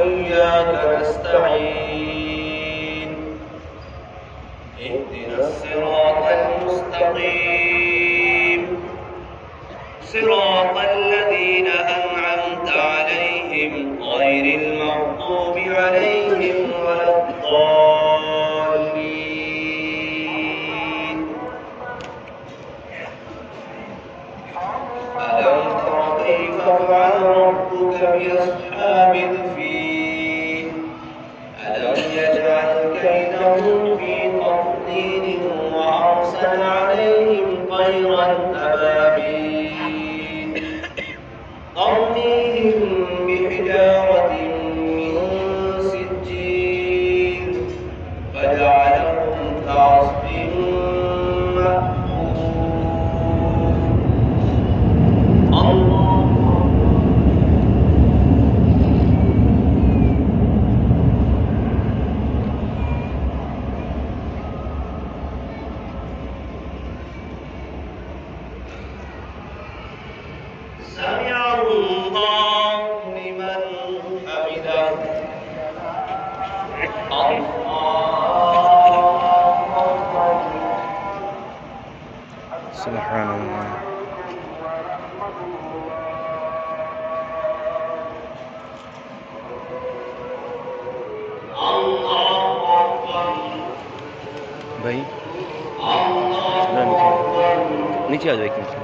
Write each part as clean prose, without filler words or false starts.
وإياك نستعين اهدنا الصراط المستقيم صراط الذين أنعمت عليهم غير المغضوب عليهم ولا الضالين. ألم تر كيف فعل ربك بأصحاب الفيل ألم يجعل كيدهم في تضليل وأرسل عليهم طيرا أبابيل ترميهم بحجارة من سجيل فجعلهم كعصف مأكول. سمع الله لمن حمده. سبحان الله. भाई ना नीचे आ जाओ एक मिनट।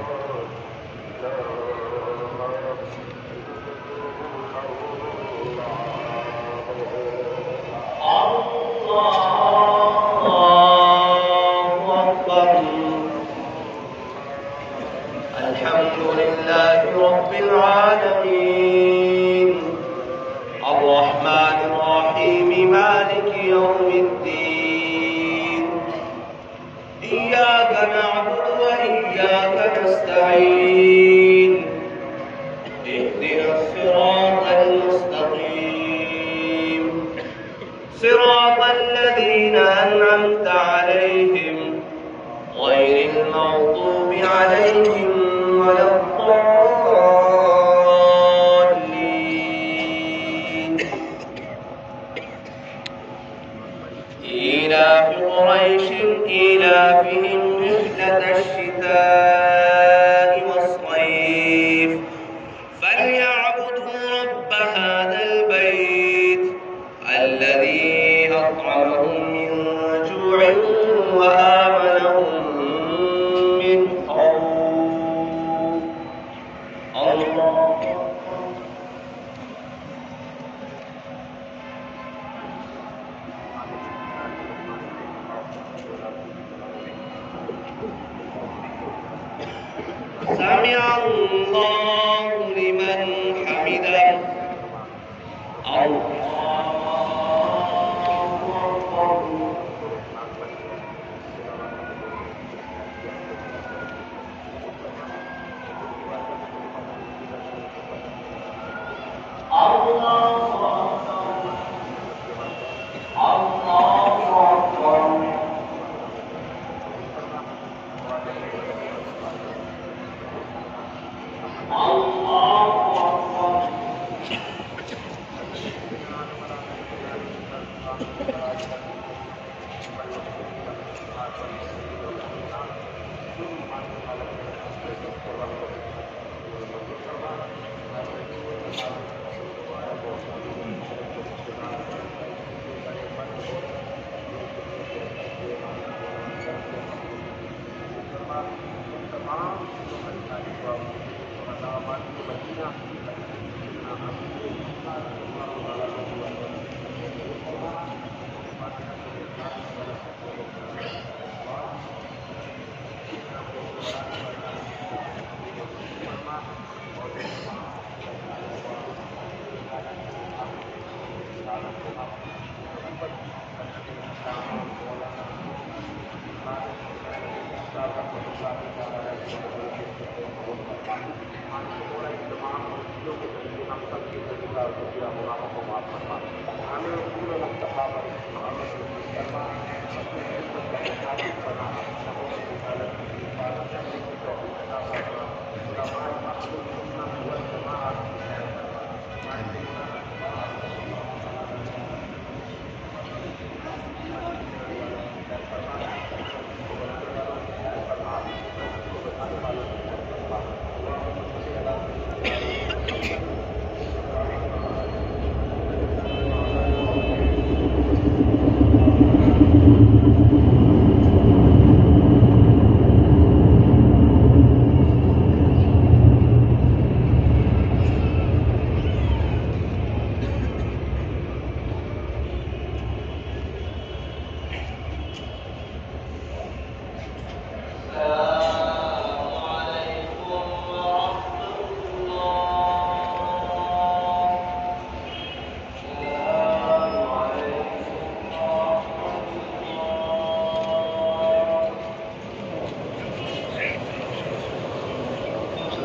الحمد لله رب العالمين الرحمن الرحيم مالك يوم الدين إياك نعبد وإياك نستعين اهدنا الصراط المستقيم صراط الذين أنعمت عليهم غير المغضوب عليهم ولا الضالين. إيلاف قريش إيلافهم رحلة الشتاء والصيف فليعبدوا رب هذا البيت الذي أطعمهم من جوع وآمنهم من خوف. الله سمع الله لمن حمده.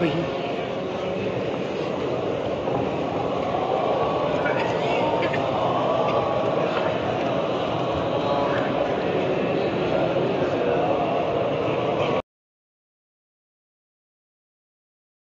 भाई